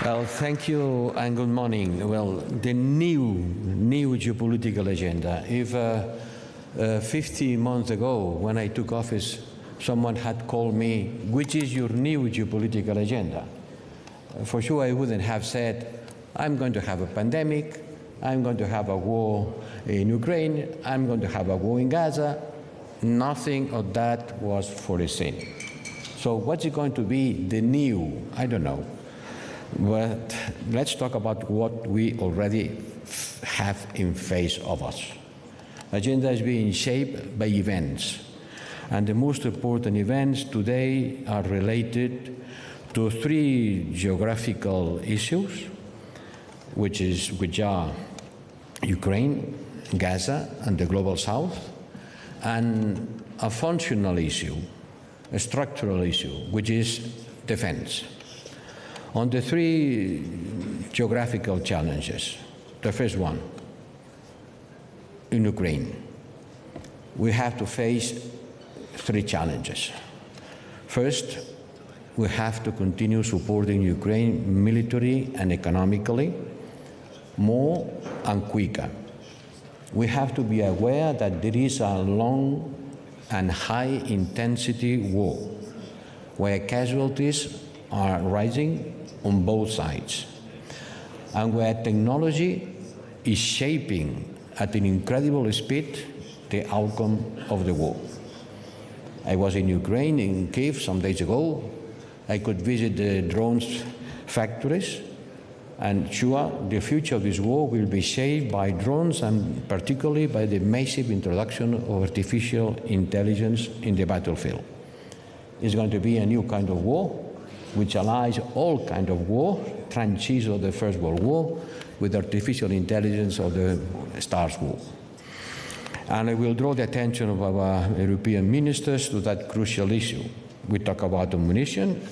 Well, thank you and good morning. Well, the new geopolitical agenda. If 50 months ago, when I took office, someone had called me, which is your new geopolitical agenda? For sure, I wouldn't have said, I'm going to have a pandemic, I'm going to have a war in Ukraine, I'm going to have a war in Gaza. Nothing of that was foreseen. So what's it going to be the new? I don't know. But let's talk about what we already have in face of us. Agenda is being shaped by events. And the most important events today are related to three geographical issues, which are Ukraine, Gaza, and the Global South, and a functional issue, a structural issue, which is defense. On the three geographical challenges, the first one, in Ukraine, we have to face three challenges. First, we have to continue supporting Ukraine militarily and economically more and quicker. We have to be aware that there is a long and high-intensity war where casualties are rising on both sides, and where technology is shaping at an incredible speed the outcome of the war. I was in Ukraine, in Kyiv, some days ago. I could visit the drones factories, and sure, the future of this war will be shaped by drones and particularly by the massive introduction of artificial intelligence in the battlefield. It's going to be a new kind of war, which allies all kinds of war, tranches of the First World War, with artificial intelligence of the Stars War. And I will draw the attention of our European ministers to that crucial issue. We talk about ammunition,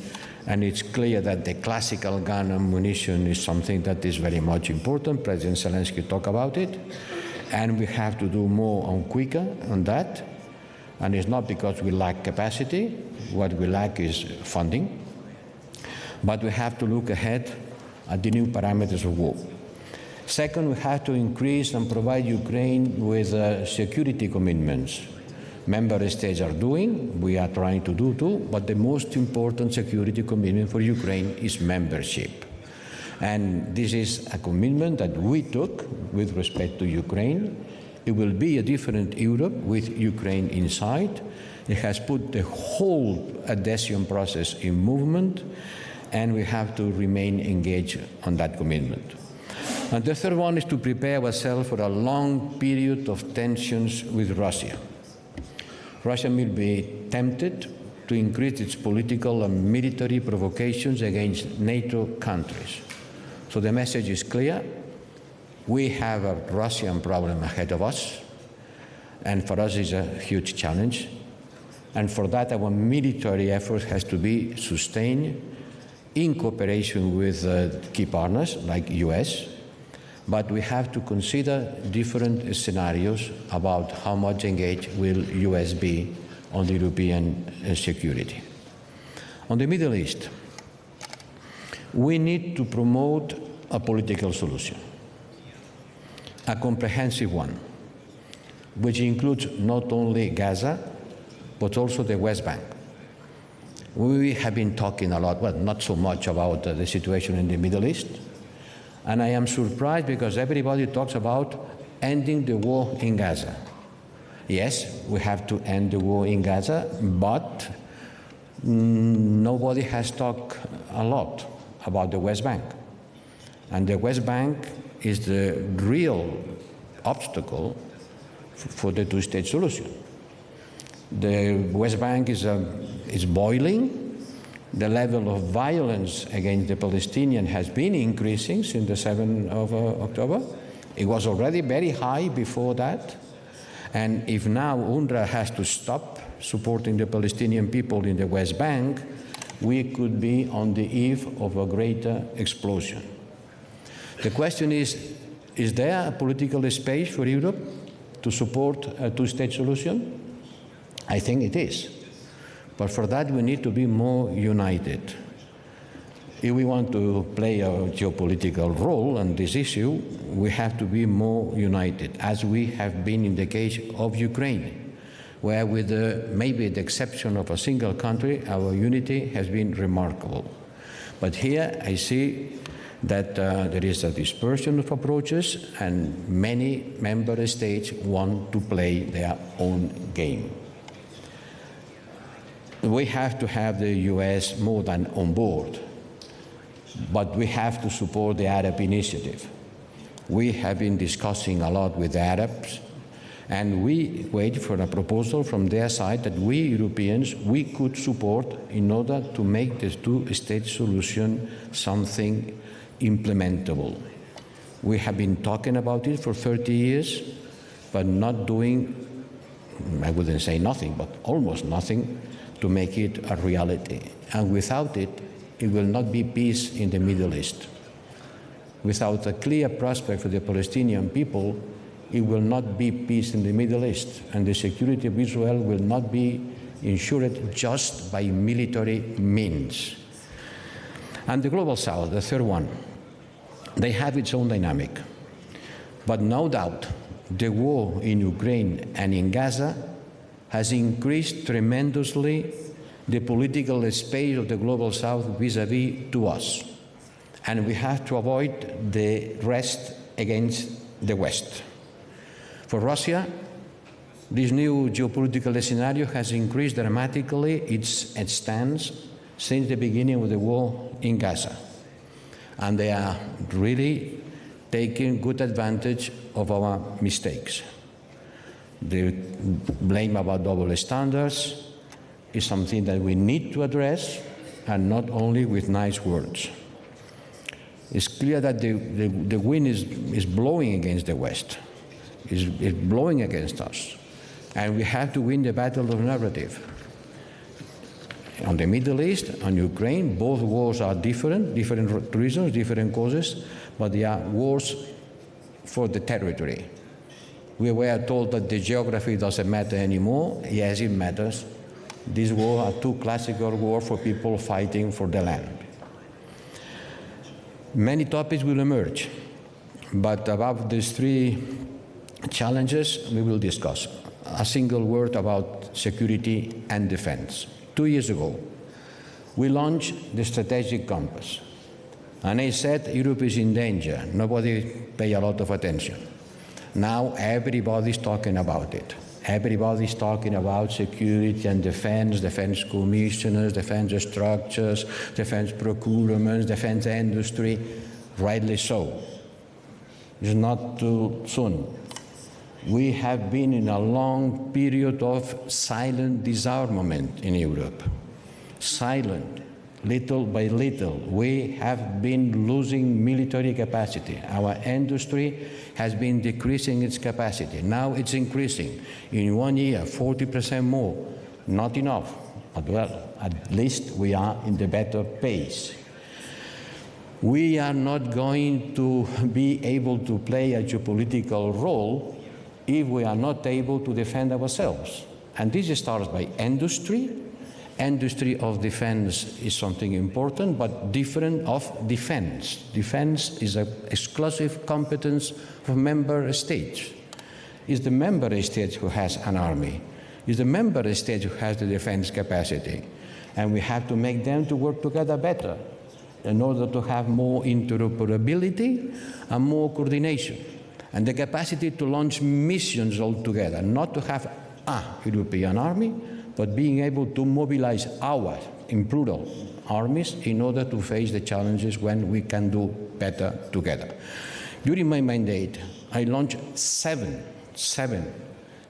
and it's clear that the classical gun ammunition is something that is very much important. President Zelensky talked about it, and we have to do more and quicker on that. And it's not because we lack capacity. What we lack is funding. But we have to look ahead at the new parameters of war. Second, we have to increase and provide Ukraine with security commitments. Member states are doing, we are trying to do too, but the most important security commitment for Ukraine is membership. And this is a commitment that we took with respect to Ukraine. It will be a different Europe with Ukraine inside. It has put the whole adhesion process in movement, and we have to remain engaged on that commitment. And the third one is to prepare ourselves for a long period of tensions with Russia. Russia will be tempted to increase its political and military provocations against NATO countries. So the message is clear. We have a Russian problem ahead of us, and for us it's a huge challenge. And for that, our military effort has to be sustained in cooperation with key partners like US, but we have to consider different scenarios about how much engaged will US be on the European security. On the Middle East, we need to promote a political solution, a comprehensive one, which includes not only Gaza, but also the West Bank. We have been talking a lot, well, not so much about the situation in the Middle East. And I am surprised because everybody talks about ending the war in Gaza. Yes, we have to end the war in Gaza, but nobody has talked a lot about the West Bank. And the West Bank is the real obstacle for the two-state solution. The West Bank is boiling. The level of violence against the Palestinians has been increasing since the 7th of October. It was already very high before that. And if now UNRWA has to stop supporting the Palestinian people in the West Bank, we could be on the eve of a greater explosion. The question is there a political space for Europe to support a two-state solution? I think it is. But for that, we need to be more united. If we want to play a geopolitical role on this issue, we have to be more united, as we have been in the case of Ukraine, where with maybe the exception of a single country, our unity has been remarkable. But here I see that there is a dispersion of approaches, and many member states want to play their own game. We have to have the US more than on board, but we have to support the Arab initiative. We have been discussing a lot with the Arabs, and we wait for a proposal from their side that we Europeans, we could support in order to make this two-state solution something implementable. We have been talking about it for 30 years, but not doing, I wouldn't say nothing, but almost nothing to make it a reality. And without it, it will not be peace in the Middle East. Without a clear prospect for the Palestinian people, it will not be peace in the Middle East, and the security of Israel will not be ensured just by military means. And the Global South, the third one, they have its own dynamic. But no doubt, the war in Ukraine and in Gaza has increased tremendously the political space of the Global South vis-à-vis to us. And we have to avoid the rest against the West. For Russia, this new geopolitical scenario has increased dramatically its stance since the beginning of the war in Gaza. And they are really taking good advantage of our mistakes. The blame about double standards is something that we need to address, and not only with nice words. It's clear that the wind is blowing against the West. Is blowing against us. And we have to win the battle of narrative. On the Middle East, on Ukraine, both wars are different reasons, different causes, but they are wars for the territory. We were told that the geography doesn't matter anymore. Yes, it matters. These wars are two classical wars for people fighting for the land. Many topics will emerge, but above these three challenges we will discuss. A single word about security and defense. 2 years ago, we launched the strategic compass. And I said Europe is in danger. Nobody paid a lot of attention. Now everybody's talking about it. Everybody's talking about security and defense commissioners, defense structures, defense procurements, defense industry. Rightly so. It's not too soon. We have been in a long period of silent disarmament in Europe. Silent, little by little. We have been losing military capacity. Our industry has been decreasing its capacity. Now it's increasing. In 1 year, 40% more. Not enough, but well, at least we are in the better pace. We are not going to be able to play a geopolitical role if we are not able to defend ourselves. And this starts by industry. Industry of defense is something important, but different of defense. Defense is an exclusive competence of member states. It's the member states who has an army. It's the member states who has the defense capacity. And we have to make them to work together better in order to have more interoperability and more coordination. And the capacity to launch missions altogether, not to have a European army, but being able to mobilize our, in plural, armies in order to face the challenges when we can do better together. During my mandate, I launched seven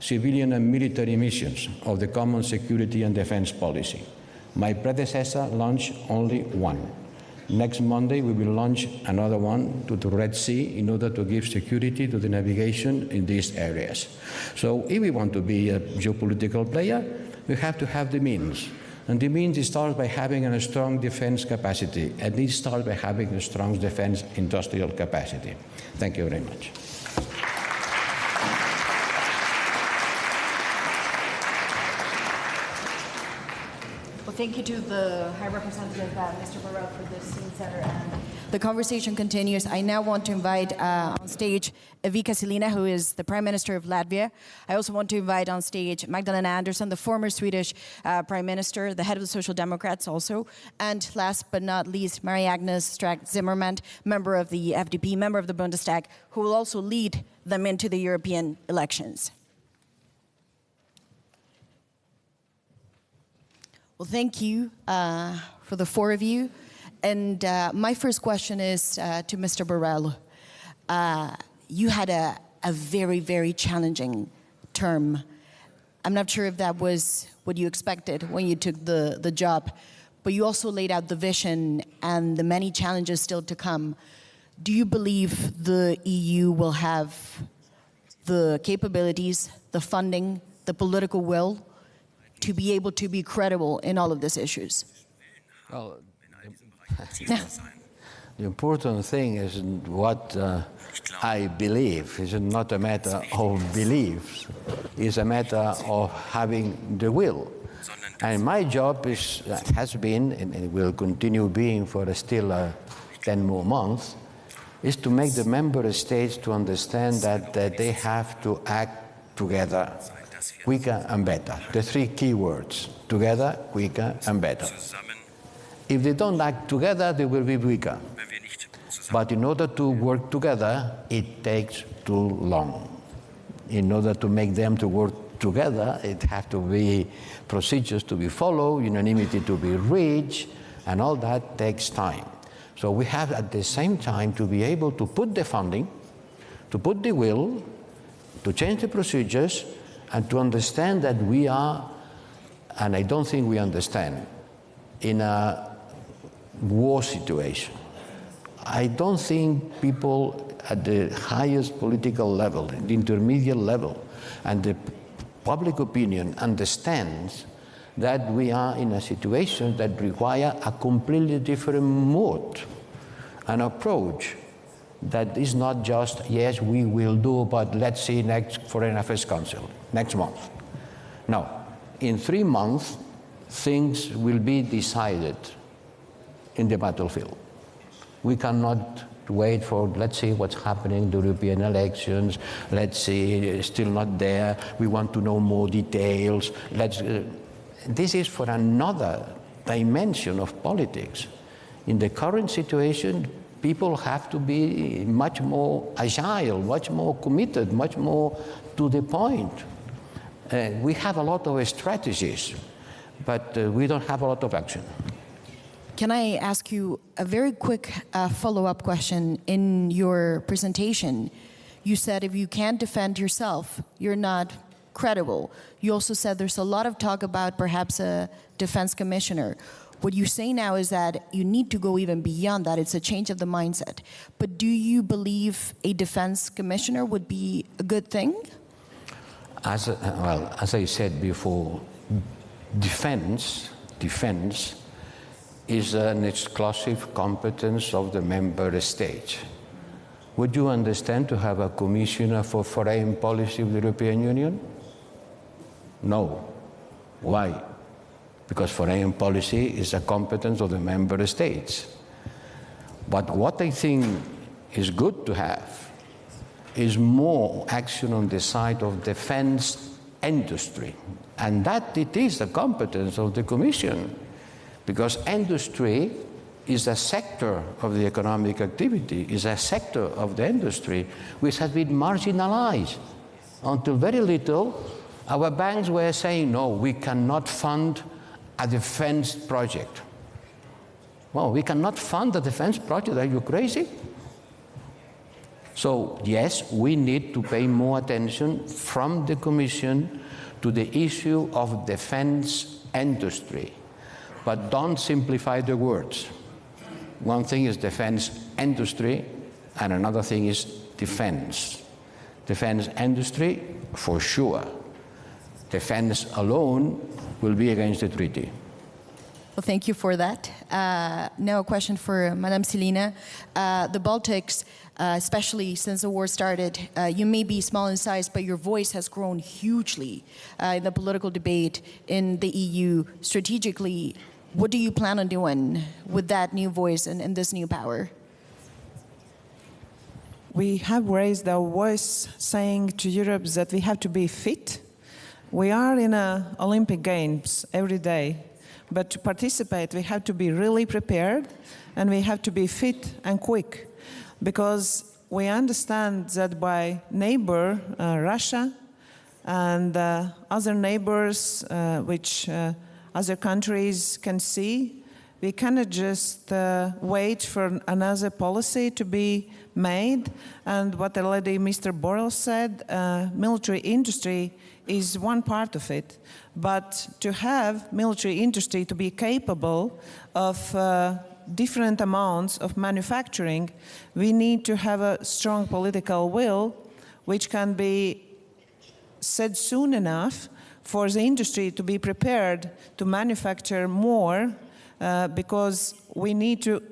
civilian and military missions of the common security and defense policy. My predecessor launched only one. Next Monday, we will launch another one to the Red Sea in order to give security to the navigation in these areas. So if we want to be a geopolitical player, we have to have the means. And the means starts by having a strong defense capacity, and it starts by having a strong defense industrial capacity. Thank you very much. Well, Thank you to the High Representative, Mr. Borrell, for this center. And the conversation continues. I now want to invite on stage Evika, Silina, who is the Prime Minister of Latvia. I also want to invite on stage Magdalena Andersson, the former Swedish Prime Minister, the head of the Social Democrats also. And last but not least, Marie-Agnes Strack-Zimmermann, member of the FDP, member of the Bundestag, who will also lead them into the European elections. Well, thank you for the four of you. And my first question is to Mr. Borrell. You had a very, very challenging term. I'm not sure if that was what you expected when you took the job, but you also laid out the vision and the many challenges still to come. Do you believe the EU will have the capabilities, the funding, the political will to be able to be credible in all of these issues? Well, the important thing is what I believe. It's not a matter of beliefs. It's a matter of having the will. And my job has been, and it will continue being for still 10 more months, is to make the member states to understand that they have to act together, quicker and better. The three key words: together, quicker and better. If they don't act together, they will be weaker. But in order to work together, it takes too long. In order to make them to work together, it has to be procedures to be followed, unanimity to be reached, and all that takes time. So we have at the same time to be able to put the funding, to put the will, to change the procedures, and to understand that we are, and I don't think we understand, in a war situation. I don't think people at the highest political level, the intermediate level, and the public opinion understands that we are in a situation that requires a completely different mode, an approach that is not just, yes, we will do, but let's see next Foreign Affairs Council, next month. No, in 3 months, things will be decided in the battlefield. We cannot wait for, let's see what's happening in the European elections, let's see, it's still not there, we want to know more details. This is for another dimension of politics. In the current situation, people have to be much more agile, much more committed, much more to the point. We have a lot of strategies, but we don't have a lot of action. Can I ask you a very quick follow-up question? In your presentation, you said if you can't defend yourself, you're not credible. You also said there's a lot of talk about perhaps a defense commissioner. What you say now is that you need to go even beyond that. It's a change of the mindset. But do you believe a defense commissioner would be a good thing? As I said before, defense is an exclusive competence of the member states. Would you understand to have a commissioner for foreign policy of the European Union? No. Why? Because foreign policy is a competence of the member states. But what I think is good to have is more action on the side of defense industry, and that it is the competence of the Commission, because industry is a sector of the economic activity, is a sector of the industry which has been marginalized. Until very little, our banks were saying, no, we cannot fund a defense project. Well, we cannot fund a defense project, are you crazy? So yes, we need to pay more attention from the Commission to the issue of defense industry. But don't simplify the words. One thing is defense industry, and another thing is defense. Defense industry, for sure. Defense alone will be against the treaty. Well, thank you for that. Now a question for Madame Silina. The Baltics, especially since the war started, you may be small in size, but your voice has grown hugely in the political debate in the EU. Strategically, what do you plan on doing with that new voice and this new power? We have raised our voice saying to Europe that we have to be fit. We are in Olympic Games every day. But to participate, we have to be really prepared, and we have to be fit and quick, because we understand that by neighbor, Russia, and other neighbors which other countries can see, we cannot just wait for another policy to be made. And what already Mr. Borrell said, military industry is one part of it. But to have military industry to be capable of different amounts of manufacturing, we need to have a strong political will, which can be said soon enough for the industry to be prepared to manufacture more, because we need to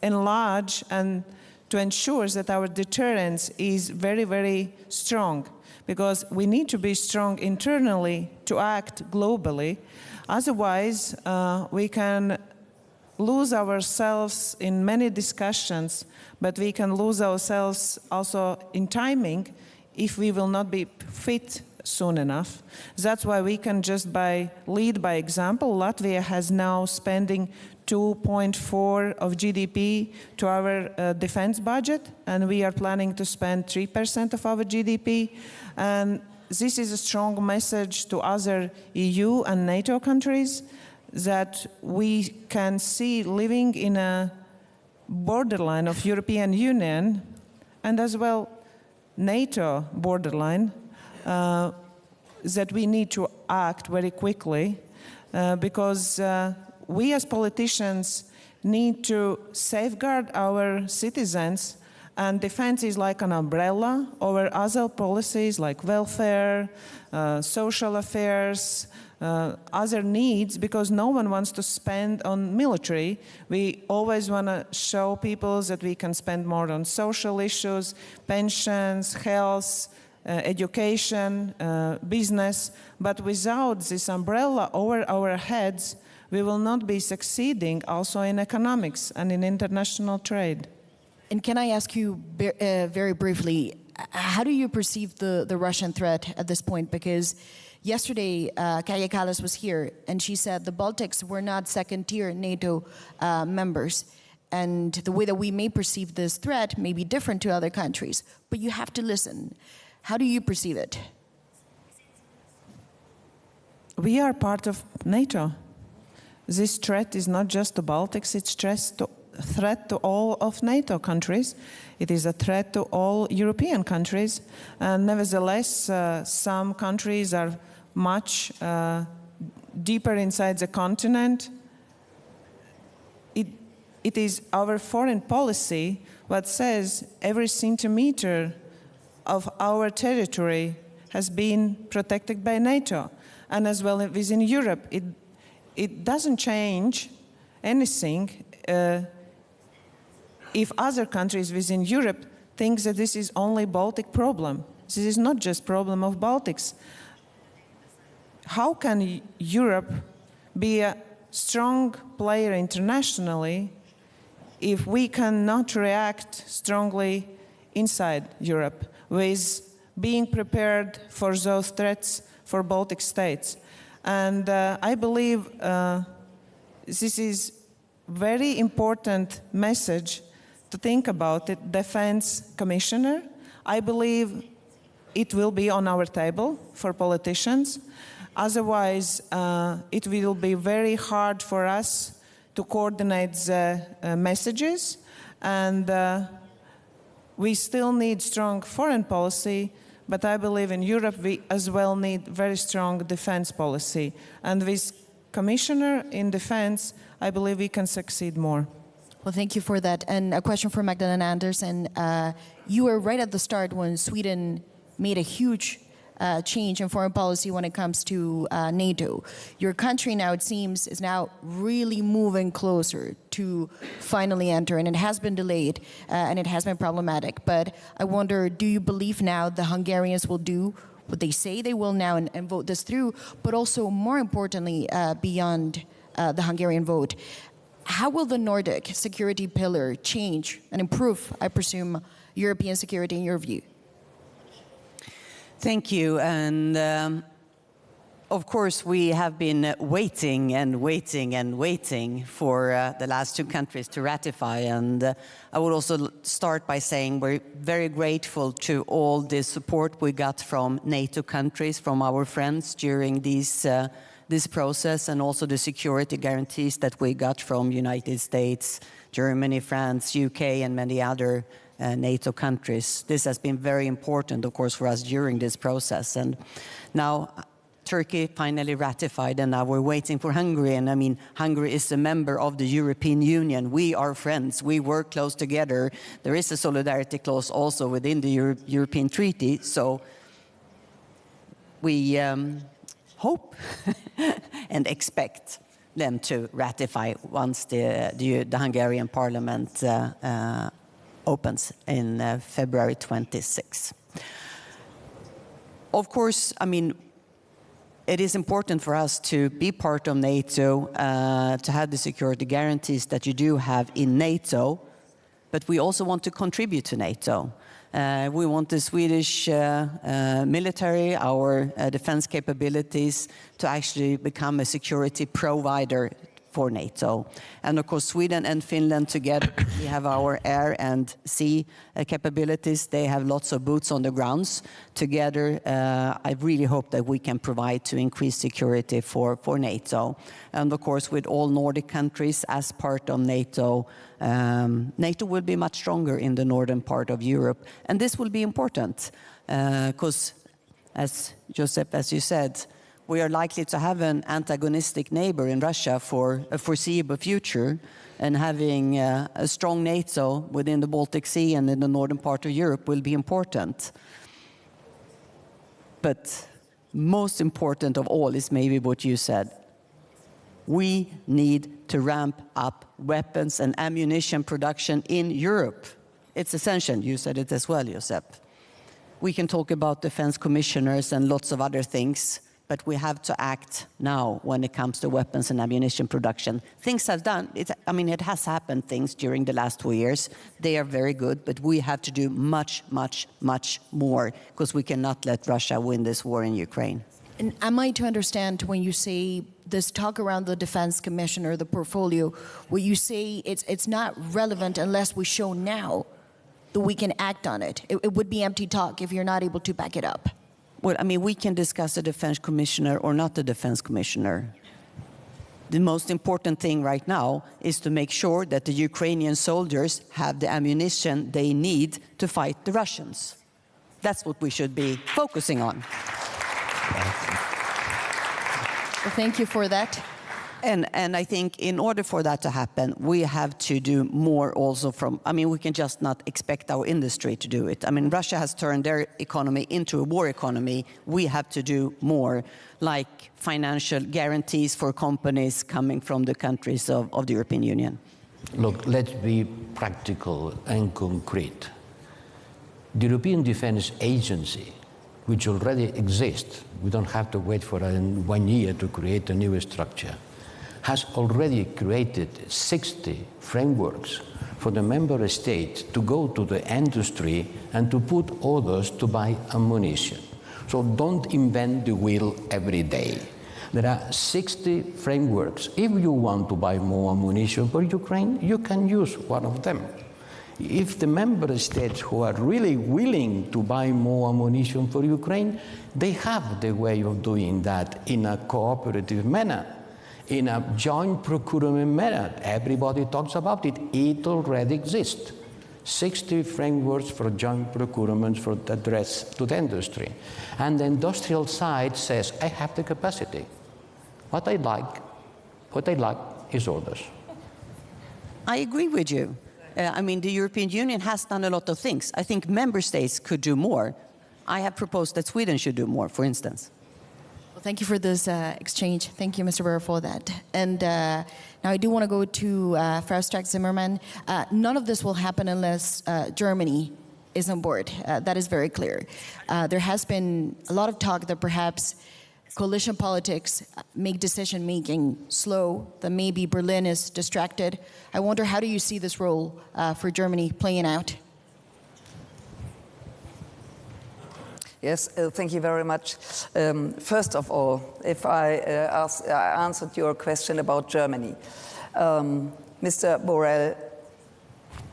enlarge and to ensure that our deterrence is very, very strong. Because we need to be strong internally to act globally. Otherwise, we can lose ourselves in many discussions, but we can lose ourselves also in timing if we will not be fit soon enough. That's why we can just lead by example. Latvia has now spending 2.4% of GDP to our defense budget, and we are planning to spend 3% of our GDP. And this is a strong message to other EU and NATO countries that we can see living in a borderline of European Union and as well NATO borderline, that we need to act very quickly because we as politicians need to safeguard our citizens, and defense is like an umbrella over other policies like welfare, social affairs, other needs, because no one wants to spend on military. We always want to show people that we can spend more on social issues, pensions, health, education, business, but without this umbrella over our heads, we will not be succeeding also in economics and in international trade. And can I ask you very briefly, how do you perceive the Russian threat at this point? Because yesterday, Kaja Kallas was here, and she said the Baltics were not second-tier NATO members. And the way that we may perceive this threat may be different to other countries, but you have to listen. How do you perceive it? We are part of NATO. This threat is not just the Baltics, it's a threat to all of NATO countries. It is a threat to all European countries. And nevertheless, some countries are much deeper inside the continent. It is our foreign policy that says every centimeter of our territory has been protected by NATO. And as well within Europe, it doesn't change anything if other countries within Europe think that this is only Baltic problem. This is not just problem of Baltics. How can Europe be a strong player internationally if we cannot react strongly inside Europe with being prepared for those threats for Baltic states? And I believe this is very important message to think about it. Defense Commissioner, I believe it will be on our table for politicians. Otherwise, it will be very hard for us to coordinate the messages. And we still need strong foreign policy, but I believe in Europe we as well need very strong defense policy. And with Commissioner in Defense, I believe we can succeed more. Well, thank you for that. And a question for Magdalena Andersson. You were right at the start when Sweden made a huge change in foreign policy when it comes to NATO. Your country now, it seems, is now really moving closer to finally enter, and it has been delayed and it has been problematic. But I wonder, do you believe now the Hungarians will do what they say they will now and vote this through? But also, more importantly, beyond the Hungarian vote, how will the Nordic security pillar change and improve, I presume, European security in your view? Thank you. And of course, we have been waiting and waiting and waiting for the last two countries to ratify. And I would also start by saying we're very grateful to all the support we got from NATO countries, from our friends during this process, and also the security guarantees that we got from United States, Germany, France, UK, and many other NATO countries. This has been very important, of course, for us during this process. And now Turkey finally ratified, and now we're waiting for Hungary. And I mean, Hungary is a member of the European Union. We are friends. We work close together. There is a solidarity clause also within the European Treaty. So we hope and expect them to ratify once the Hungarian parliament opens in February 26. Of course, I mean, it is important for us to be part of NATO, to have the security guarantees that you do have in NATO, but we also want to contribute to NATO. We want the Swedish military, our defense capabilities, to actually become a security provider for NATO. And of course, Sweden and Finland together, we have our air and sea capabilities. They have lots of boots on the grounds. Together, I really hope that we can provide to increase security for NATO. And of course, with all Nordic countries as part of NATO, NATO will be much stronger in the northern part of Europe. And this will be important because, as Josep, as you said, we are likely to have an antagonistic neighbor in Russia for a foreseeable future, and having a strong NATO within the Baltic Sea and in the northern part of Europe will be important. But most important of all is maybe what you said. We need to ramp up weapons and ammunition production in Europe. It's essential. You said it as well, Josep. We can talk about defense commissioners and lots of other things, but we have to act now when it comes to weapons and ammunition production. Things have done, it has happened things during the last 2 years. They are very good, but we have to do much, much, much more, because we cannot let Russia win this war in Ukraine. And am I to understand when you say this talk around the defense commissioner, the portfolio, what you say it's not relevant unless we show now that we can act on it? It would be empty talk if you're not able to back it up. Well, I mean, we can discuss a defense commissioner or not a defense commissioner. The most important thing right now is to make sure that the Ukrainian soldiers have the ammunition they need to fight the Russians. That's what we should be focusing on. Well, thank you for that. And I think in order for that to happen, we have to do more also we can just not expect our industry to do it. I mean, Russia has turned their economy into a war economy. We have to do more, like financial guarantees for companies coming from the countries of the European Union. Look, let's be practical and concrete. The European Defence Agency, which already exists, we don't have to wait for 1 year to create a new structure, has already created 60 frameworks for the member states to go to the industry and to put orders to buy ammunition. So don't invent the wheel every day. There are 60 frameworks. If you want to buy more ammunition for Ukraine, you can use one of them. If the member states who are really willing to buy more ammunition for Ukraine, they have the way of doing that in a cooperative manner, in a joint procurement manner. Everybody talks about it. It already exists. 60 frameworks for joint procurement for the address to the industry. And the industrial side says, I have the capacity. What I like is orders. I agree with you. The European Union has done a lot of things. I think member states could do more. I have proposed that Sweden should do more, for instance. Well, thank you for this exchange. Thank you, Mr. Borrell, for that. And now I do want to go to Frau Strack-Zimmermann. None of this will happen unless Germany is on board. That is very clear. There has been a lot of talk that perhaps coalition politics make decision-making slow, that maybe Berlin is distracted. I wonder, how do you see this role for Germany playing out? Yes, thank you very much. First of all, if I answered your question about Germany. Mr. Borrell,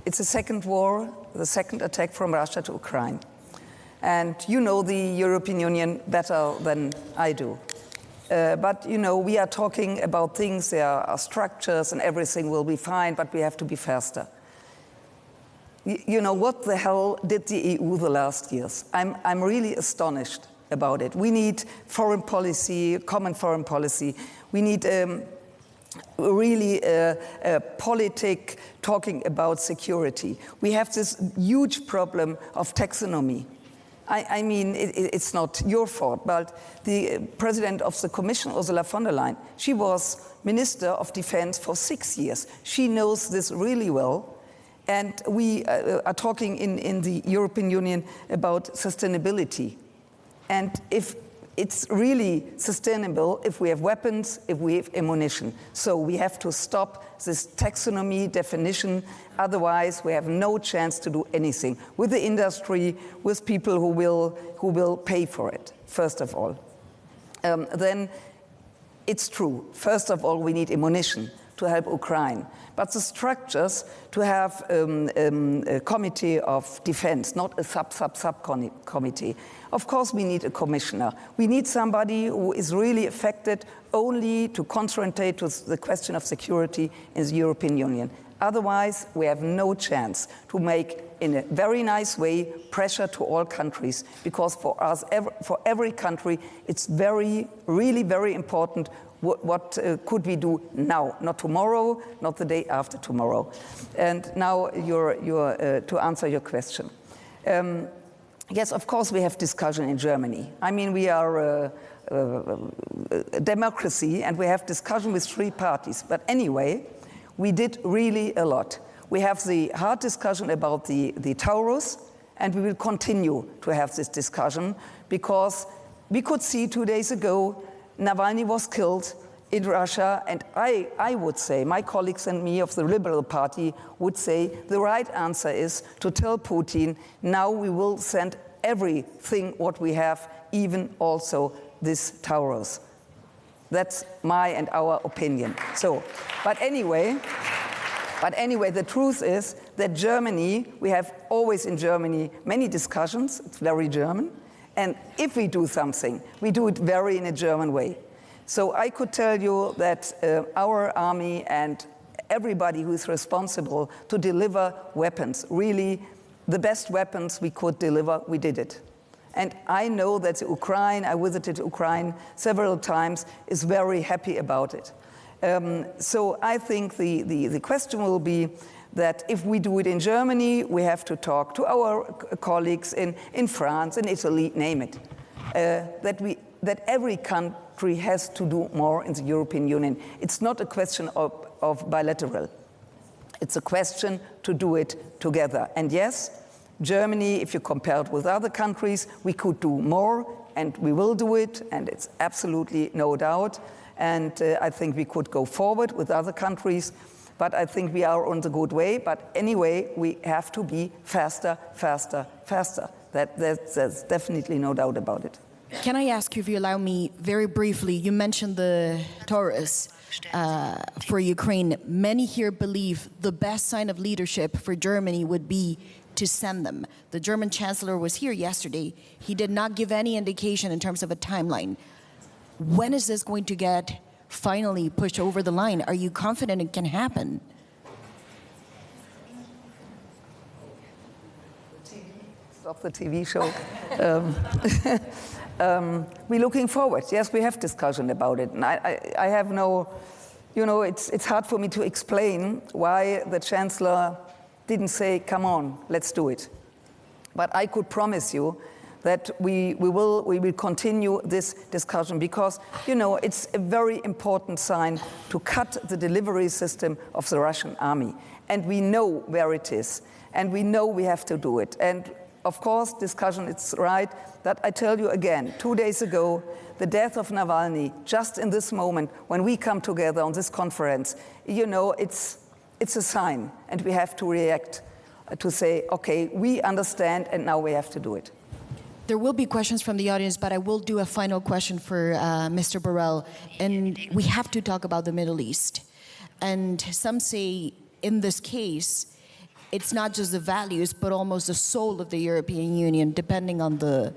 it's a second war, the second attack from Russia to Ukraine. And you know the European Union better than I do. But, you know, we are talking about things, there are structures and everything will be fine, but we have to be faster. You know, what the hell did the EU the last years? I'm really astonished about it. We need foreign policy, common foreign policy. We need really politic talking about security. We have this huge problem of taxonomy. I mean, it's not your fault, but the president of the Commission, Ursula von der Leyen, she was Minister of Defense for 6 years. She knows this really well. And we are talking in the European Union about sustainability. And if it's really sustainable, if we have weapons, if we have ammunition. So we have to stop this taxonomy definition. Otherwise, we have no chance to do anything with the industry, with people who will pay for it, first of all. Then it's true. First of all, we need ammunition to help Ukraine. But the structures to have a committee of defense, not a sub-committee. Of course, we need a commissioner. We need somebody who is really affected only to concentrate to the question of security in the European Union. Otherwise, we have no chance to make, in a very nice way, pressure to all countries. Because for us, for every country, it's really very important what could we do now, not tomorrow, not the day after tomorrow. And now to answer your question. Yes, of course we have discussion in Germany. I mean, we are a democracy and we have discussion with 3 parties. But anyway, we did really a lot. We have the hard discussion about the Taurus, and we will continue to have this discussion because we could see 2 days ago Navalny was killed in Russia, and I would say, my colleagues and me of the Liberal Party would say, the right answer is to tell Putin, now we will send everything what we have, even also this Taurus. That's my and our opinion. So, but anyway, the truth is that Germany, we have always in Germany many discussions, it's very German, and if we do something, we do it very in a German way. So I could tell you that our army and everybody who is responsible to deliver weapons, really the best weapons we could deliver, we did it. And I know that Ukraine, I visited Ukraine several times, is very happy about it. So I think the question will be that if we do it in Germany, we have to talk to our colleagues in France, in Italy, name it. That every country has to do more in the European Union. It's not a question of bilateral. It's a question to do it together. And yes, Germany, if you compare it with other countries, we could do more, and we will do it, and it's absolutely no doubt. And I think we could go forward with other countries, but I think we are on the good way. But anyway, we have to be faster, faster, faster. There's definitely no doubt about it. Can I ask you, if you allow me, very briefly, you mentioned the Taurus for Ukraine. Many here believe the best sign of leadership for Germany would be to send them. The German Chancellor was here yesterday. He did not give any indication in terms of a timeline. When is this going to get finally pushed over the line? Are you confident it can happen? Stop the TV show. We're looking forward. Yes, we have discussion about it. And I have no, you know, it's hard for me to explain why the Chancellor didn't say, come on, let's do it. But I could promise you that we will continue this discussion because, you know, it's a very important sign to cut the delivery system of the Russian army. And we know where it is, and we know we have to do it. And of course, discussion, it's right that I tell you again, 2 days ago, the death of Navalny, just in this moment, when we come together on this conference, you know, it's a sign, and we have to react to say, okay, we understand, and now we have to do it. There will be questions from the audience, but I will do a final question for Mr. Borrell. And we have to talk about the Middle East. And some say, in this case, it's not just the values, but almost the soul of the European Union, depending on the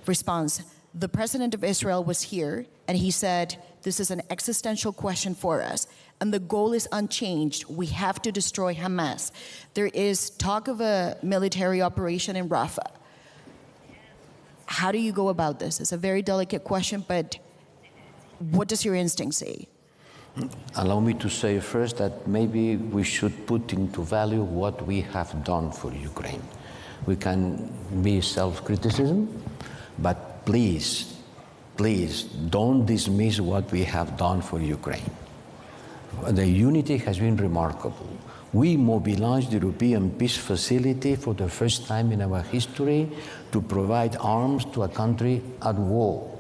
response. The president of Israel was here, and he said, this is an existential question for us, and the goal is unchanged. We have to destroy Hamas. There is talk of a military operation in Rafah. How do you go about this? It's a very delicate question, but what does your instinct say? Allow me to say first that maybe we should put into value what we have done for Ukraine. We can be self-criticism, but please don't dismiss what we have done for Ukraine. The unity has been remarkable. We mobilized the European Peace Facility for the first time in our history to provide arms to a country at war.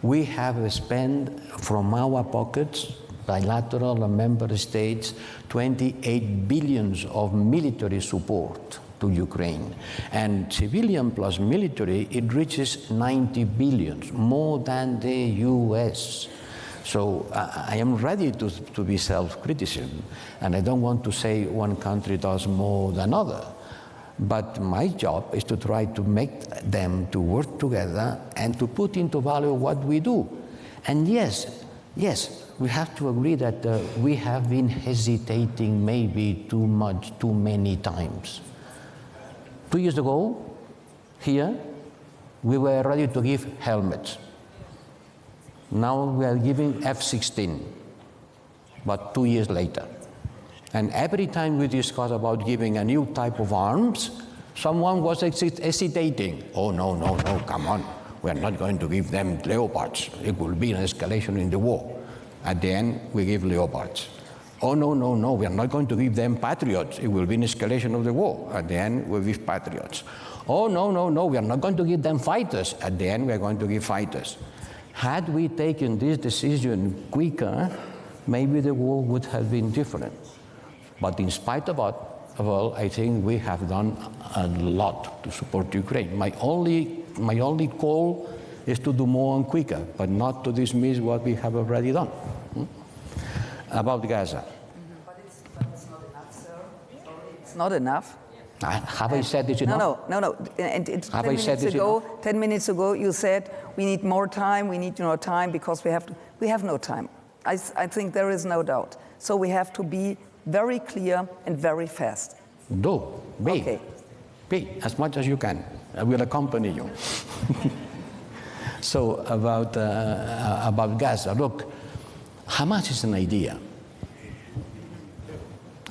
We have spent from our pockets, bilateral and member states, 28 billion of military support to Ukraine. And civilian plus military, it reaches 90 billion, more than the US. So I am ready to be self-criticism, and I don't want to say one country does more than other. But my job is to try to make them to work together and to put into value what we do. And yes, we have to agree that we have been hesitating maybe too much, too many times. 2 years ago, here, we were ready to give helmets. Now we are giving F-16, but 2 years later. And every time we discuss about giving a new type of arms, someone was hesitating. Oh, no, come on. We are not going to give them Leopards. It will be an escalation in the war. At the end, we give Leopards. Oh, no, we are not going to give them Patriots. It will be an escalation of the war. At the end, we give Patriots. Oh, no, we are not going to give them fighters. At the end, we are going to give fighters. Had we taken this decision quicker, maybe the war would have been different. But in spite of all, I think we have done a lot to support Ukraine. My only call is to do more and quicker, but not to dismiss what we have already done. About Gaza. But it's not enough, sir. It's not enough. Have I said it enough? No. And 10 minutes ago, you said we need more time. We need more time because we have no time. I think there is no doubt. So we have to be very clear and very fast. Be as much as you can. I will accompany you. So about Gaza, look, Hamas is an idea,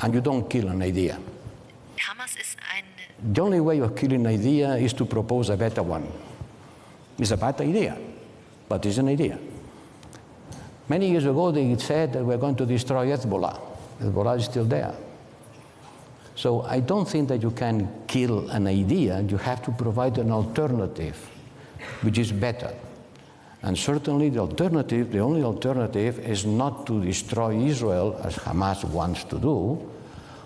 and you don't kill an idea. The only way of killing an idea is to propose a better one. It's a bad idea, but it's an idea. Many years ago, they said that we're going to destroy Hezbollah. Hezbollah is still there. So I don't think that you can kill an idea. You have to provide an alternative, which is better. And certainly the only alternative is not to destroy Israel, as Hamas wants to do,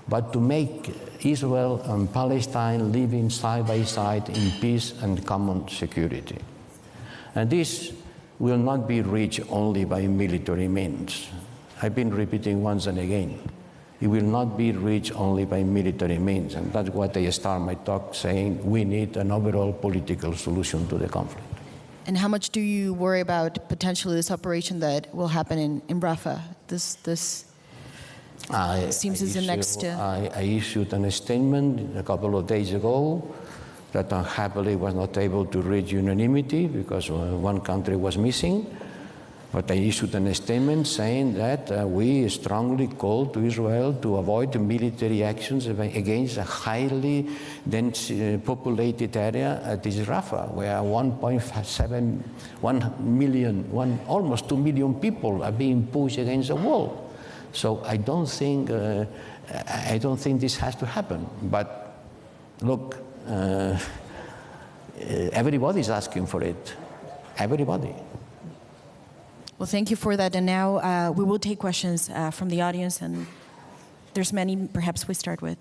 but to make Israel and Palestine living side by side in peace and common security. And this will not be reached only by military means. I've been repeating once and again. It will not be reached only by military means, and that's what I start my talk saying. We need an overall political solution to the conflict. And how much do you worry about potentially this operation that will happen in Rafah? This seems as the next... I issued a statement a couple of days ago that unhappily was not able to reach unanimity because one country was missing. But I issued a statement saying that we strongly call to Israel to avoid the military actions against a highly dense populated area at this Rafah, where 1 million people are being pushed against the wall. So I don't think this has to happen. But look, everybody's asking for it. Everybody. Well, thank you for that. And now we will take questions from the audience, and there's many. Perhaps we start with.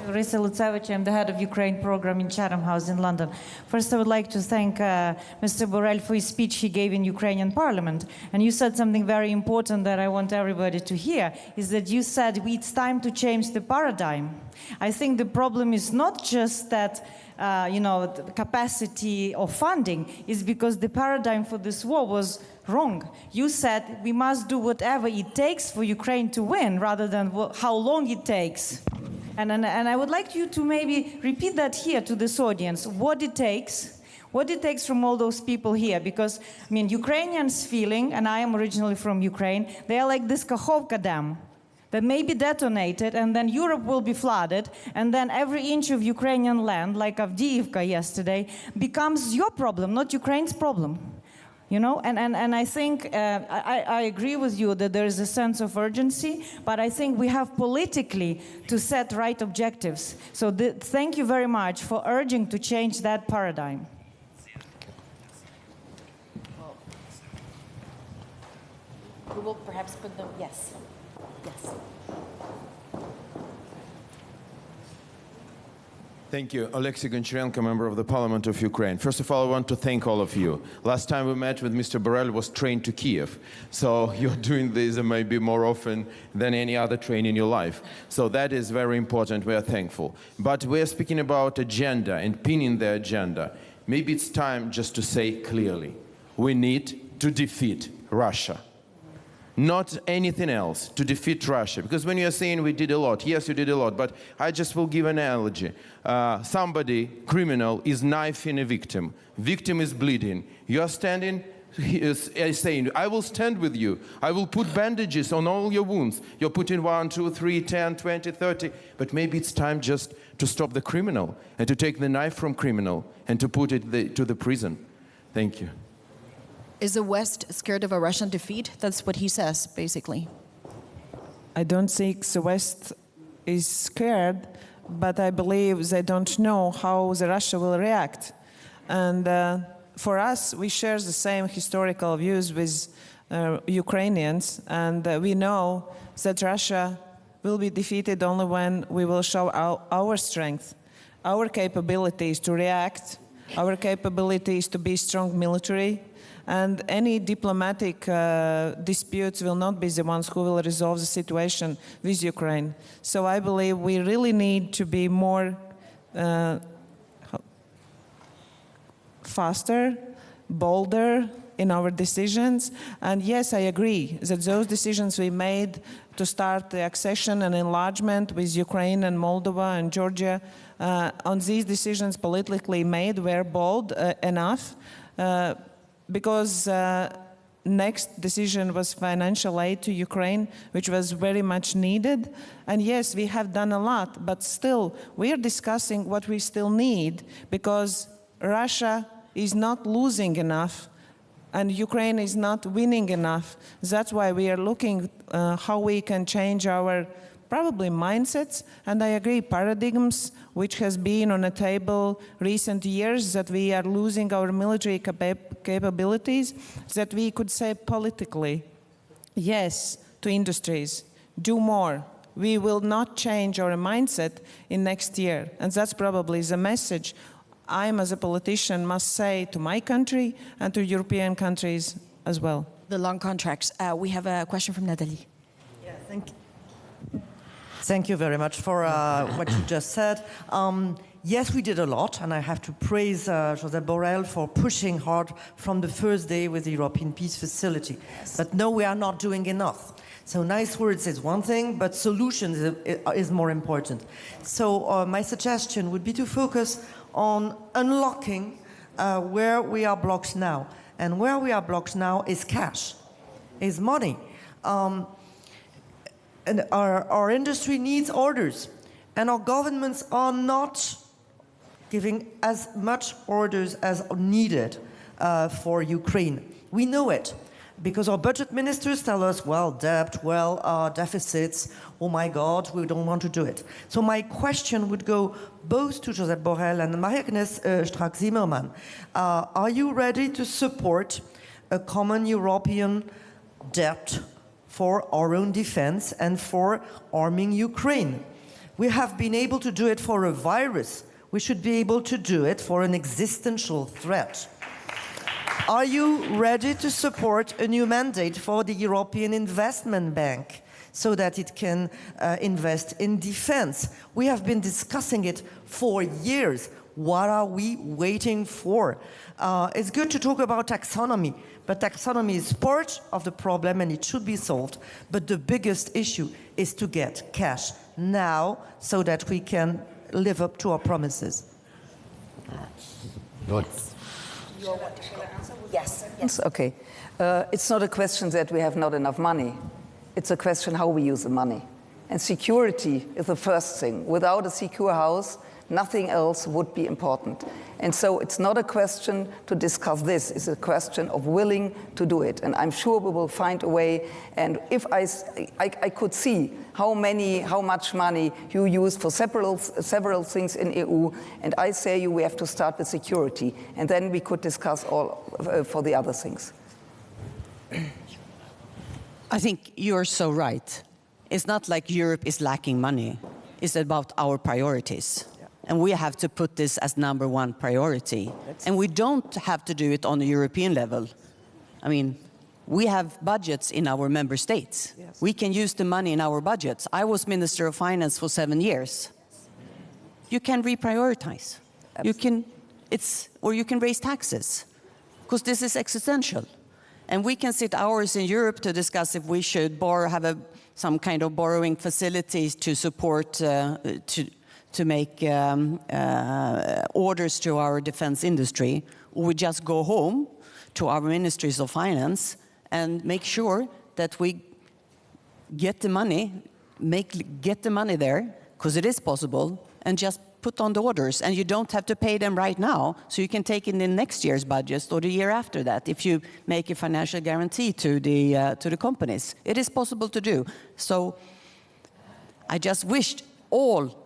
Risa Lutsevich, I'm the head of Ukraine program in Chatham House in London. First, I would like to thank Mr. Borrell for his speech he gave in Ukrainian Parliament. And you said something very important that I want everybody to hear, is that you said it's time to change the paradigm. I think the problem is not just that the capacity of funding, is because the paradigm for this war was wrong. You said we must do whatever it takes for Ukraine to win, rather than how long it takes. And I would like you to maybe repeat that here to this audience, what it takes from all those people here. Because, I mean, Ukrainians feeling, and I am originally from Ukraine, they are like this Kakhovka Dam that may be detonated, and then Europe will be flooded, and then every inch of Ukrainian land, like Avdiivka yesterday, becomes your problem, not Ukraine's problem. You know, and I think I agree with you that there is a sense of urgency, but I think we have politically to set right objectives. So thank you very much for urging to change that paradigm. We will perhaps put them, yes. Yes. Thank you. Alexei Goncharenko, member of the Parliament of Ukraine. First of all, I want to thank all of you. Last time we met with Mr. Borrell was train to Kiev. So you're doing this maybe more often than any other train in your life. So that is very important. We are thankful. But we are speaking about agenda and pinning the agenda. Maybe it's time just to say clearly, we need to defeat Russia. Not anything else, to defeat Russia. Because when you're saying we did a lot, yes, you did a lot, but I just will give an analogy. Somebody, criminal, is knifing a victim. Victim is bleeding. You are standing, saying, I will stand with you. I will put bandages on all your wounds. You're putting 1, 2, 3, 10, 20, 30. But maybe it's time just to stop the criminal and to take the knife from criminal and to put it to the prison. Thank you. Is the West scared of a Russian defeat? That's what he says, basically. I don't think the West is scared, but I believe they don't know how the Russia will react. And for us, we share the same historical views with Ukrainians, and we know that Russia will be defeated only when we will show our strength, our capabilities to react, our capabilities to be strong military, and any diplomatic disputes will not be the ones who will resolve the situation with Ukraine. So I believe we really need to be more faster, bolder in our decisions. And yes, I agree that those decisions we made to start the accession and enlargement with Ukraine and Moldova and Georgia, on these decisions politically made were bold enough. Because next decision was financial aid to Ukraine, which was very much needed. And yes, we have done a lot, but still, we are discussing what we still need, because Russia is not losing enough, and Ukraine is not winning enough. That's why we are looking how we can change our probably mindsets, and I agree, paradigms, which has been on the table recent years, that we are losing our military capabilities, that we could say politically, yes, to industries, do more. We will not change our mindset in next year, and that's probably the message I, as a politician, must say to my country and to European countries as well. The long contracts. We have a question from Natalie. Yeah, thank you. Thank you very much for what you just said. Yes, we did a lot, and I have to praise Josep Borrell for pushing hard from the first day with the European Peace Facility. Yes. But no, we are not doing enough. So nice words is one thing, but solutions is more important. So my suggestion would be to focus on unlocking where we are blocked now. And where we are blocked now is cash, is money. And our industry needs orders. And our governments are not giving as much orders as needed for Ukraine. We know it. Because our budget ministers tell us, well, debt, well, deficits, oh my God, we don't want to do it. So my question would go both to Josep Borrell and Marie-Agnes Strack-Zimmermann. Are you ready to support a common European debt for our own defense and for arming Ukraine? We have been able to do it for a virus. We should be able to do it for an existential threat. Are you ready to support a new mandate for the European Investment Bank so that it can invest in defense? We have been discussing it for years. What are we waiting for? It's good to talk about taxonomy, but taxonomy is part of the problem and it should be solved. But the biggest issue is to get cash now so that we can live up to our promises. Good. Yes. Okay. It's not a question that we have not enough money. It's a question how we use the money. And security is the first thing. Without a secure house, nothing else would be important. And so it's not a question to discuss this. It's a question of willing to do it. And I'm sure we will find a way. And if I could see how much money you use for several things in EU, and I say we have to start with security, and then we could discuss all for the other things. I think you're so right. It's not like Europe is lacking money. It's about our priorities. And we have to put this as number one priority. And we don't have to do it on a European level. I mean, we have budgets in our member states. Yes. We can use the money in our budgets. I was Minister of Finance for 7 years. You can reprioritize. You can raise taxes, because this is existential. And we can sit hours in Europe to discuss if we should have some kind of borrowing facilities to support, to make orders to our defense industry, or we just go home to our ministries of finance and make sure that we get the money, get the money there, because it is possible, and just put on the orders. And you don't have to pay them right now, so you can take it in next year's budget or the year after that if you make a financial guarantee to the companies. It is possible to do. So I just wished all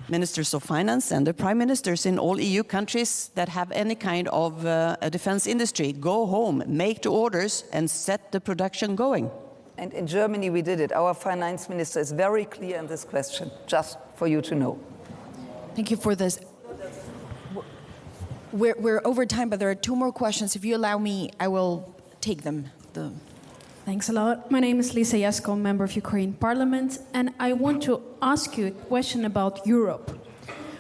ministers of finance and the prime ministers in all EU countries that have any kind of a defense industry go home, make the orders, and set the production going. And in Germany we did it. Our finance minister is very clear in this question, just for you to know. Thank you for this. We're over time, but there are 2 more questions. If you allow me, I will take them. Thanks a lot. My name is Lisa Yasko, member of Ukraine Parliament, and I want to ask you a question about Europe.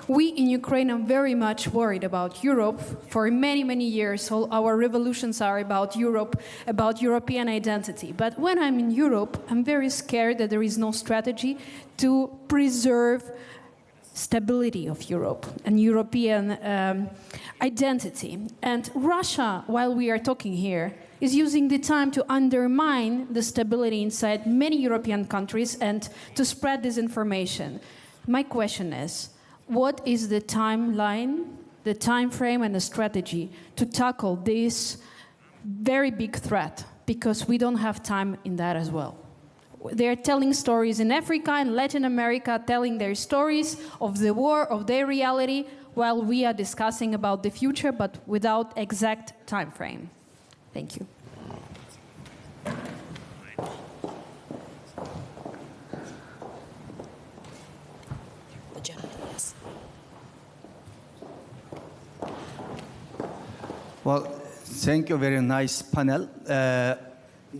We in Ukraine are very much worried about Europe. For many, many years, all our revolutions are about Europe, about European identity. But when I'm in Europe, I'm very scared that there is no strategy to preserve stability of Europe and European identity. And Russia, while we are talking here, is using the time to undermine the stability inside many European countries and to spread disinformation. My question is, what is the timeline, the time frame and the strategy to tackle this very big threat? Because we don't have time in that as well. They're telling stories in Africa and Latin America, telling their stories of the war, of their reality, while we are discussing about the future, but without exact time frame. Thank you. Well, thank you, very nice panel.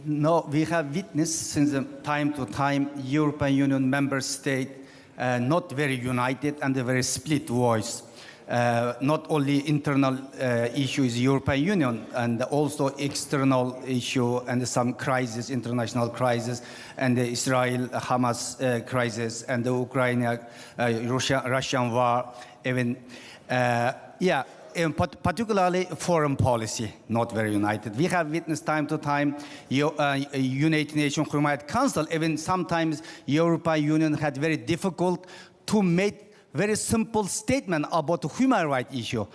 No, we have witnessed since time to time European Union member state not very united and a very split voice. Not only internal issue is European Union, and also external issue and some crisis, international crisis, and the Israel-Hamas crisis, and the Ukraine-Russian war. Even, particularly foreign policy, not very united. We have witnessed time to time United Nations Human Rights Council, even sometimes European Union had very difficult to make very simple statement about the human rights issue.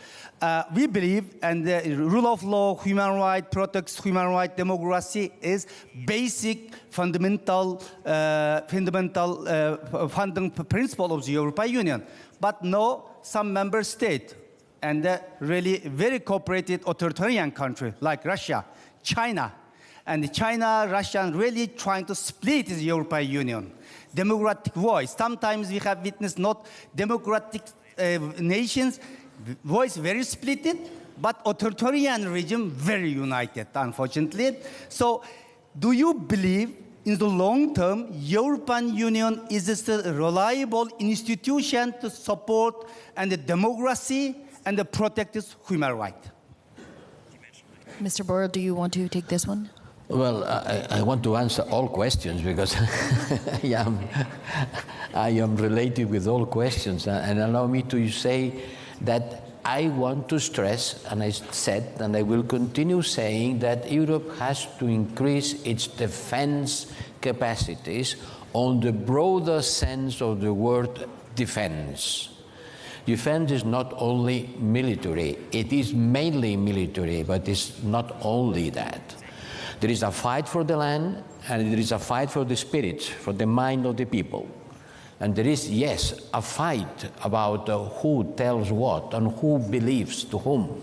We believe, and the rule of law, human rights, protects human rights, democracy is basic, fundamental funding principle of the European Union. But no, some member state, and really very cooperated authoritarian country like Russia, China, and China, Russia really trying to split the European Union. Democratic voice. Sometimes we have witnessed not democratic nations, voice very splitted, but authoritarian regime very united, unfortunately. So do you believe in the long term, European Union is still a reliable institution to support and the democracy and to protect its human rights? Mr. Borrell, do you want to take this one? Well, I want to answer all questions because I am related with all questions. And allow me to say that I want to stress, and I said, and I will continue saying, that Europe has to increase its defense capacities on the broader sense of the word defense. Defense is not only military, it is mainly military, but it's not only that. There is a fight for the land, and there is a fight for the spirit, for the mind of the people. And there is, yes, a fight about who tells what and who believes to whom.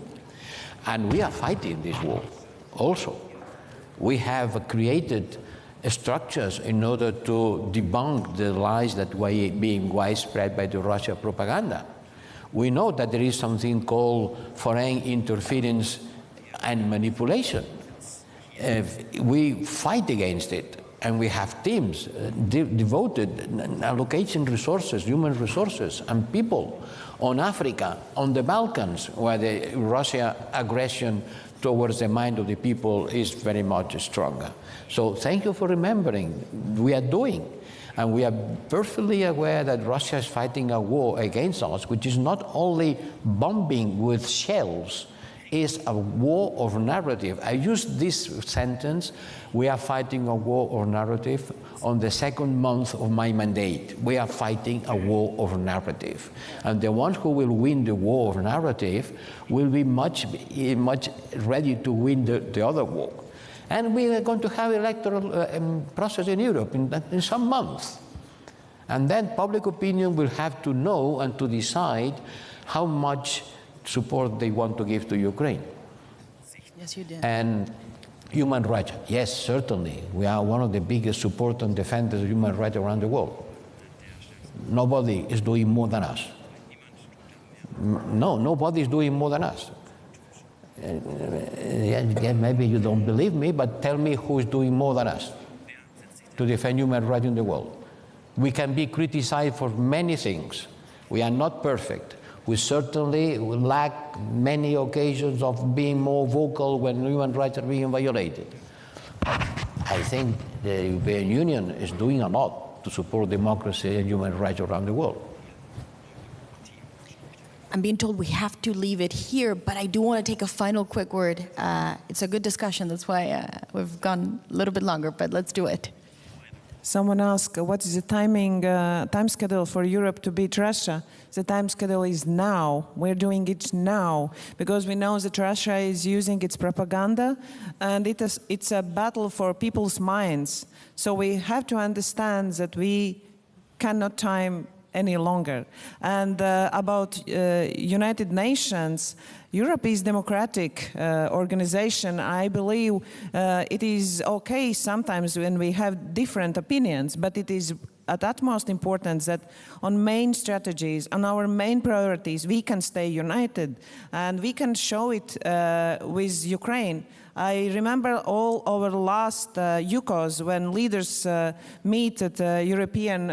And we are fighting this war also. We have created structures in order to debunk the lies that were being widespread by the Russia propaganda. We know that there is something called foreign interference and manipulation. We fight against it, and we have teams devoted, allocating resources, human resources, and people on Africa, on the Balkans, where the Russia aggression towards the mind of the people is very much stronger. So thank you for remembering. We are doing, and we are perfectly aware that Russia is fighting a war against us, which is not only bombing with shells, is a war of narrative. I use this sentence, we are fighting a war of narrative, on the second month of my mandate. We are fighting a war of narrative. And the ones who will win the war of narrative will be much ready to win the other war. And we are going to have electoral process in Europe in some months. And then public opinion will have to know and to decide how much support they want to give to Ukraine. Yes, you did. And human rights, yes, certainly. We are one of the biggest supporters and defenders of human rights around the world. Nobody is doing more than us. No, nobody is doing more than us. Maybe you don't believe me, but tell me who is doing more than us to defend human rights in the world. We can be criticized for many things. We are not perfect. We certainly lack many occasions of being more vocal when human rights are being violated. I think the European Union is doing a lot to support democracy and human rights around the world. I'm being told we have to leave it here, but I do want to take a final quick word. It's a good discussion, that's why we've gone a little bit longer, but let's do it. Someone asked, what is the time schedule for Europe to beat Russia? The time schedule is now. We're doing it now, because we know that Russia is using its propaganda, and it's a battle for people's minds. So we have to understand that we cannot time any longer. And about United Nations, Europe is a democratic organization. I believe it is okay sometimes when we have different opinions, but it is at utmost importance that on main strategies, on our main priorities, we can stay united, and we can show it with Ukraine. I remember all over the last UCOs, when leaders meet at the European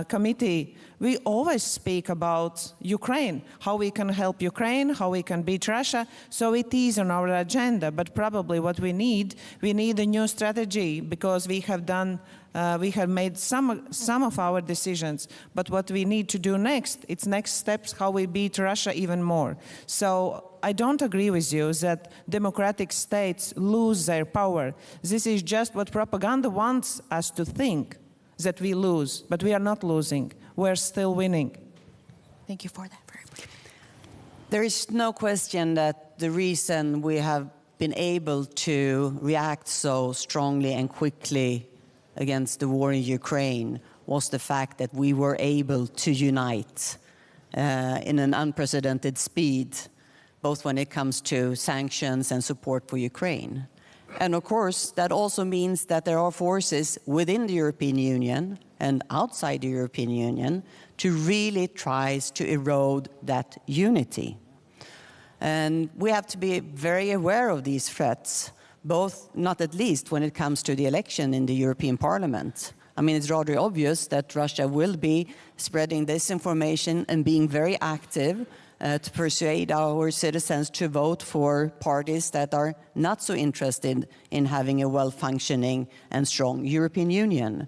Committee, we always speak about Ukraine, how we can help Ukraine, how we can beat Russia. So it is on our agenda, but probably what we need a new strategy, because we have made some of our decisions, but what we need to do next, it's next steps, how we beat Russia even more. So I don't agree with you that democratic states lose their power. This is just what propaganda wants us to think, that we lose, but we are not losing. We're still winning. Thank you for that. Very brief. There is no question that the reason we have been able to react so strongly and quickly against the war in Ukraine was the fact that we were able to unite in an unprecedented speed, both when it comes to sanctions and support for Ukraine. And of course, that also means that there are forces within the European Union and outside the European Union to really try to erode that unity. And we have to be very aware of these threats, both, not at least, when it comes to the election in the European Parliament. I mean, it's rather obvious that Russia will be spreading disinformation and being very active to persuade our citizens to vote for parties that are not so interested in having a well-functioning and strong European Union.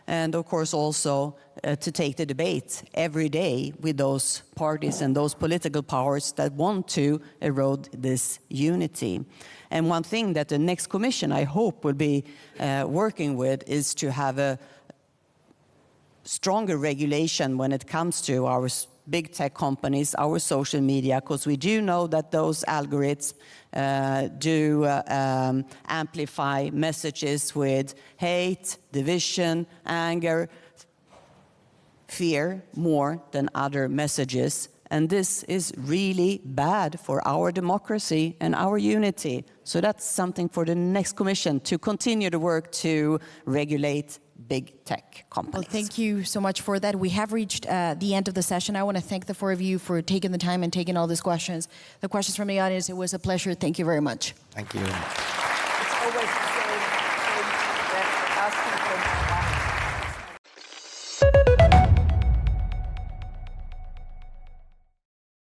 And of course also to take the debate every day with those parties and those political powers that want to erode this unity. And one thing that the next Commission, I hope, will be working with is to have a stronger regulation when it comes to our big tech companies, our social media, because we do know that those algorithms do amplify messages with hate, division, anger, fear more than other messages. And this is really bad for our democracy and our unity. So that's something for the next Commission to continue to work to regulate big tech companies. Well, thank you so much for that. We have reached the end of the session. I want to thank the four of you for taking the time and taking all these questions. The questions from the audience, it was a pleasure. Thank you very much. Thank you. It's always the same that asking for more money.